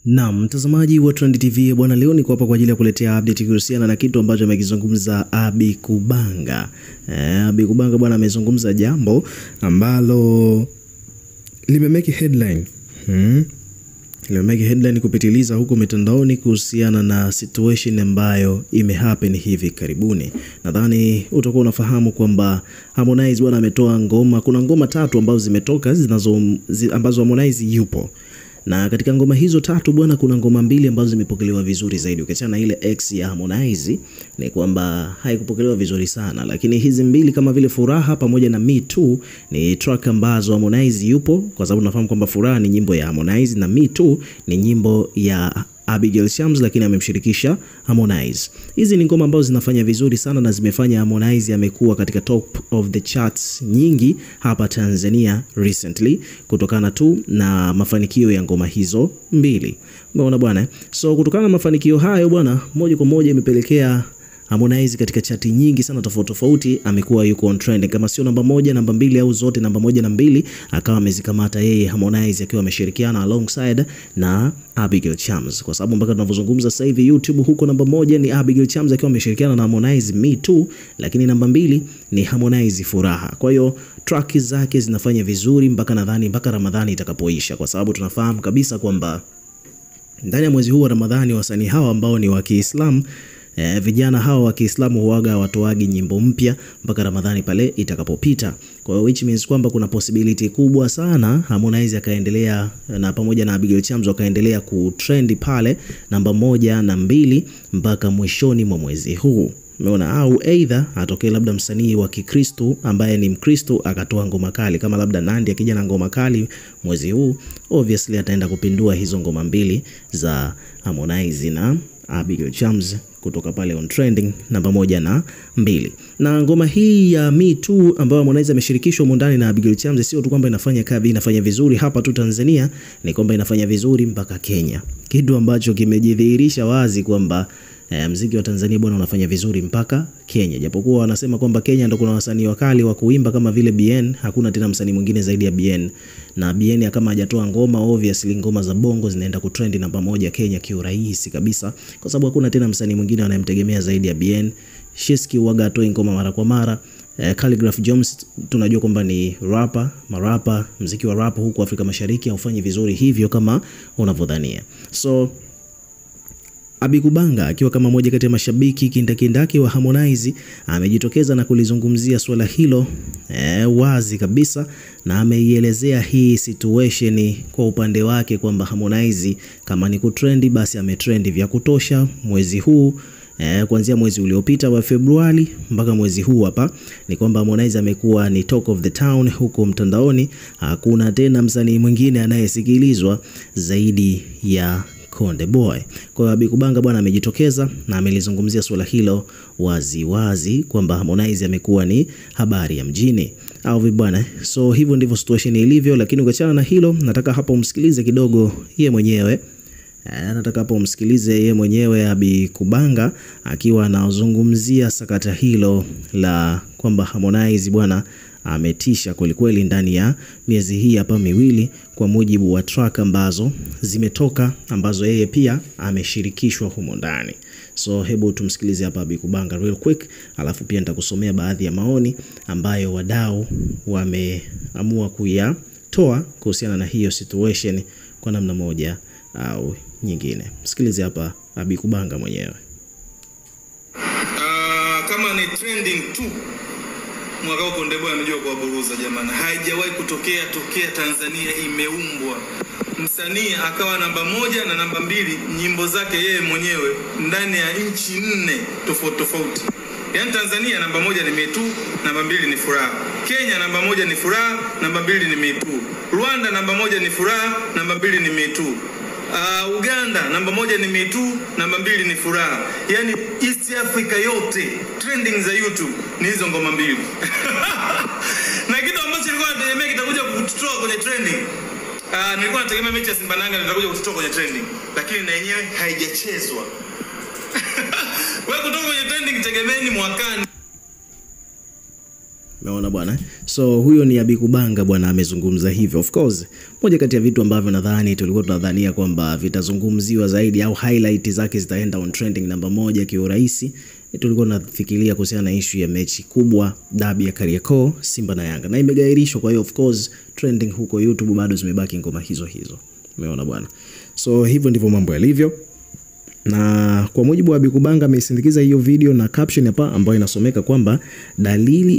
Naam, mtazamaji wa Trend TV bwana, leo niko hapa kwa ajili ya kuletea update kuhusiana na kitu ambacho amekizungumza Abi Kubanga. Abi Kubanga bwana amezungumza jambo ambalo limemeki headline. Limemeki headline kupitiliza huko mitandaoni kuhusiana na situation ambayo imehappen hivi karibuni. Nadhani utakuwa unafahamu kwamba Harmonize bwana ametoa ngoma. Kuna ngoma 3 ambazo zimetoka ambazo Harmonize yupo. Na katika ngoma hizo 3 bwana, kuna ngoma 2 ambazo zimepokelewa vizuri zaidi. Ukiachana na ile X ya Harmonize ni kwamba haikupokelewa vizuri sana, lakini hizi 2 kama vile Furaha pamoja na Me Too ni track ambazo Harmonize yupo, kwa sababu tunafahamu kwamba Furaha ni nyimbo ya Harmonize na Me Too ni nyimbo ya Abigail Chams, lakini amemshirikisha Harmonize. Hizi ni ngoma ambazo zinafanya vizuri sana na zimefanya Harmonize amekuwa katika top of the charts nyingi hapa Tanzania recently, kutokana tu na mafanikio ya ngoma hizo 2. Umeona bwana? So kutokana na mafanikio hayo bwana, moja kwa moja imepelekea Harmonize katika chati nyingi sana tofauti amekuwa yuko on trend, kama sio namba 1, namba 2 au zote namba 1 na 2 akawa amezikamata yeye Harmonize akiwa ameshirikiana alongside na Abigail Chams, kwa sababu mpaka tunavyozungumza sasa hivi YouTube huko namba 1 ni Abigail Chams akiwa ameshirikiana na Harmonize Me Too, lakini namba 2 ni Harmonize Furaha. Kwa hiyo track zake zinafanya vizuri mpaka Ramadhani itakapoisha, kwa sababu tunafahamu kabisa kwamba ndani ya mwezi huu wa Ramadhani wasanii hawa ambao ni wa Kiislamu, vijana hawa wa Kiislamu huaga watoagi nyimbo mpya mpaka Ramadhani pale itakapopita. Kwa hiyo which means kwamba kuna possibility kubwa sana Harmonize akaendelea na pamoja na Abigail Chams wakaendelea kutrend pale namba 1 na 2 mpaka mwishoni mwa mwezi huu. Umeona? Au either atokee labda msanii wa Kikristo ambaye ni Mkristo akatoa ngoma kali, kama labda Nandy akija na ngoma kali mwezi huu, obviously ataenda kupindua hizo ngoma 2 za Harmonize na Abigail Chams kutoka pale on trending namba 1 na 2. Na ngoma hii ya Me Too ambayo Harmonize ameshirikishwa ndani na Abigail Chams, sio tu kwamba inafanya vizuri hapa tu Tanzania, ni kwamba inafanya vizuri mpaka Kenya, kitu ambacho kimejidhihirisha wazi kwamba muziki wa Tanzania bwana unafanya vizuri mpaka Kenya. Japokuwa wanasema kwamba Kenya ndio kuna wasanii wakali wa kuimba kama vile Bien, hakuna tena msanii mwingine zaidi ya Bien. Na Bien kama hajatoa ngoma, obviously ngoma za bongo zinaenda kutrend namba 1 Kenya kiurahisi kabisa, kwa sababu hakuna tena msanii mwingine anayemtegemea zaidi ya Bien. Shiski huaga atoe ngoma mara kwa mara. Khaligraph Jones tunajua kwamba ni marapa, muziki wa rap huko Afrika Mashariki haufanyi vizuri hivyo kama unavyodhania. So Abi Kubanga akiwa kama moja kati ya mashabiki kindakindaki wa Harmonize amejitokeza na kulizungumzia swala hilo wazi kabisa, na ameielezea hii situation kwa upande wake kwamba Harmonize kama ni kutrendi basi ametrendi vya kutosha mwezi huu. Kuanzia mwezi uliopita wa Februari mpaka mwezi huu hapa ni kwamba Harmonize amekuwa ni talk of the town huko mtandaoni. Hakuna tena msanii mwingine anayesikilizwa zaidi ya Konde Boy. Kwa hiyo Abi Kubanga bwana amejitokeza na amelizungumzia swala hilo wazi kwamba Harmonize amekuwa ni habari ya mjini au vibwana. So hivyo ndivyo situation ilivyo, lakini ukiachana na hilo nataka hapa umsikilize kidogo yeye mwenyewe. Abi Kubanga akiwa anazungumzia sakata hilo la kwamba Harmonize bwana ametisha kweli ndani ya miezi hii hapa 2 kwa mujibu wa track ambazo zimetoka ambazo yeye pia ameshirikishwa humo ndani. So hebu tumsikilize hapa Abi Kubanga real quick, alafu pia nitakusomea baadhi ya maoni ambayo wadau wameamua kuyatoa kuhusiana na hiyo situation kwa namna moja au nyingine. Sikilize hapa Abi Kubanga mwenyewe. Kama ni trending tu mwaka huko Konde Boy amejua kuwaburuza jamani. Haijawahi kutokea Tanzania imeumbwa msanii akawa namba 1 na namba 2 nyimbo zake yeye mwenyewe ndani ya nchi 4 tofauti. Yaani Tanzania namba 1 ni Me Too, namba 2 ni Furaha. Kenya namba 1 ni Furaha, namba 2 ni Me Too. Rwanda namba 1 ni Furaha, namba 2 ni Me Too. Uganda namba 1 ni Me Too, namba 2 ni Furaha. Yaani East Africa yote trending za YouTube ni hizo ngoma 2. Na kitu ambacho nilikuwa nategemea kitakuja kututoa kwenye trending. Nilikuwa nategemea mechi ya Simba na Yanga itakuja kututoa kwenye trending, lakini na yenyewe haijachezwa. Wewe kutoka kwenye trending tegemeni mwakani. Umeona bwana. So huyo ni Abikubanga bwana, amezungumza hivyo. Of course, moja kati ya vitu ambavyo nadhani tulikuwa tunadhania kwamba vitazungumziwa zaidi au highlight zake zitaenda on trending namba 1 kiurahisi, tulikuwa tunafikiria kuhusiana na issue ya mechi kubwa dabi ya Kariakoo Simba na Yanga, na imegairishwa. Kwa hiyo of course trending huko YouTube bado zimebaki ngoma hizo. Umeona bwana. So hivyo ndivyo mambo yalivyo. Na kwa mujibu wa Abikubanga amesindikiza hiyo video na caption hapa ambayo inasomeka kwamba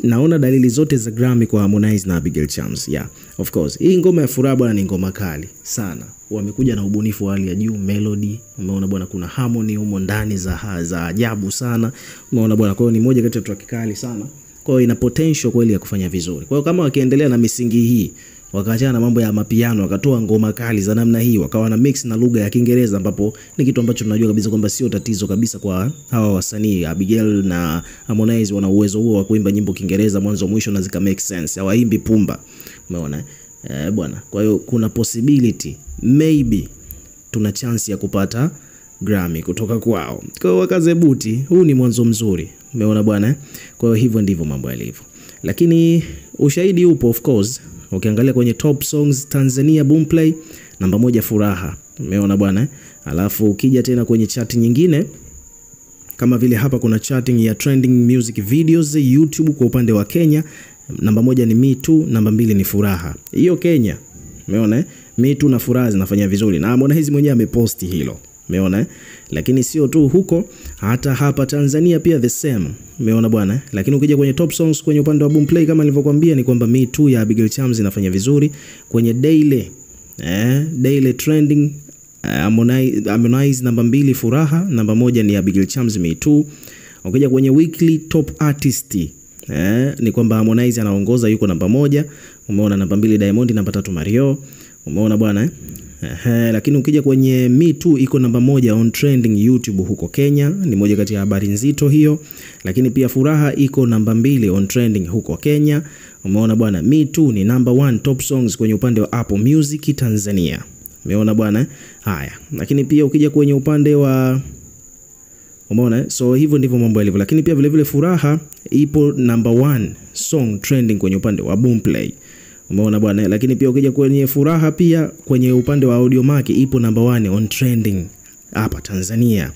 naona dalili zote za Grammy kwa Harmonize na Abigail Chams. Yeah, of course. Hii ngoma ya Furaha bwana ni ngoma kali sana. Wamekuja na ubunifu wa hali ya juu, melody. Umeona bwana, kuna harmony humo ndani za ajabu sana. Umeona bwana, kwa hiyo ni moja kati ya track kali sana. Kwa hiyo ina potential kweli ya kufanya vizuri. Kwa hiyo kama wakiendelea na misingi hii, wakaachana na mambo ya mapiano, wakatoa ngoma kali za namna hii, wakawa na mix na lugha ya Kiingereza, ambapo ni kitu ambacho tunajua kabisa kwamba sio tatizo kabisa kwa hawa wasanii. Abigail na Harmonize wana uwezo huo wa kuimba nyimbo Kiingereza mwanzo mwisho na zika make sense. Hawaimbi pumba. Umeona bwana. Kwa hiyo kuna possibility, maybe tuna chance ya kupata Grammy kutoka kwao. Kwa hiyo wakaze buti, huu ni mwanzo mzuri. Umeona bwana. Kwa hiyo hivyo ndivyo mambo yalivyo. Lakini ushahidi upo of course. Ukiangalia kwenye top songs Tanzania Boomplay namba 1 Furaha. Umeona bwana. Alafu ukija tena kwenye chart nyingine kama vile hapa kuna charting ya trending music videos YouTube kwa upande wa Kenya, namba 1 ni Me Too, namba 2 ni Furaha. Hiyo Kenya. Umeona Me Too na Furaha zinafanya vizuri na Harmonize mwenyewe ameposti hilo. Umeona lakini sio tu huko, hata hapa Tanzania pia the same. Umeona bwana. Lakini ukija kwenye top songs kwenye upande wa Boomplay kama nilivyokuambia ni kwamba Me Too ya Abigail Chams inafanya vizuri. Kwenye daily trending Harmonize namba 2 Furaha, namba 1 ni Abigail Chams Me Too. Ukija kwenye weekly top artist ni kwamba Harmonize anaongoza, yuko namba 1. Umeona namba 2 Diamond, namba 3 Mario. Umeona bwana. Lakini ukija kwenye Me Too iko namba 1 on trending YouTube huko Kenya, ni moja kati ya habari nzito hiyo. Lakini pia Furaha iko namba 2 on trending huko Kenya. Umeona bwana, Me Too ni number 1 top songs kwenye upande wa Apple Music Tanzania. Umeona bwana. Haya, lakini pia ukija kwenye upande wa umeona, so hivyo ndivyo mambo yalivyo. Lakini pia vile vile Furaha ipo number 1 song trending kwenye upande wa Boomplay. Umeona bwana. Lakini pia ukija kwenye Furaha pia kwenye upande wa Audiomack ipo number 1 on trending hapa Tanzania.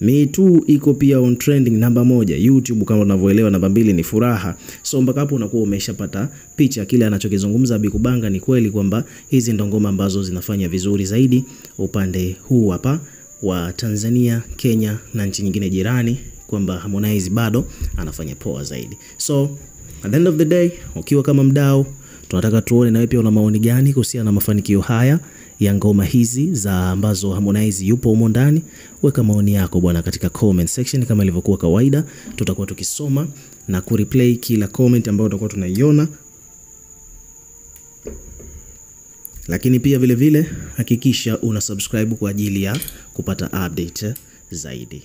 Me Too iko pia on trending namba 1 YouTube kama unavyoelewa, namba 2 ni Furaha. So mpaka hapo unakuwa umeshapata picha kile anachokizungumza Abikubanga ni kweli kwamba hizi ndo ngoma ambazo zinafanya vizuri zaidi upande huu hapa wa Tanzania, Kenya na nchi nyingine jirani, kwamba Harmonize bado anafanya poa zaidi. So at the end of the day, ukiwa kama mdau, tunataka tuone na wewe pia una maoni gani kuhusiana na mafanikio haya ya ngoma hizi za ambazo Harmonize yupo humo ndani. Weka maoni yako bwana katika comment section kama ilivyokuwa kawaida. Tutakuwa tukisoma na kureplay kila comment ambayo tutakuwa tunaiona. Lakini pia vile vile hakikisha una subscribe kwa ajili ya kupata update zaidi.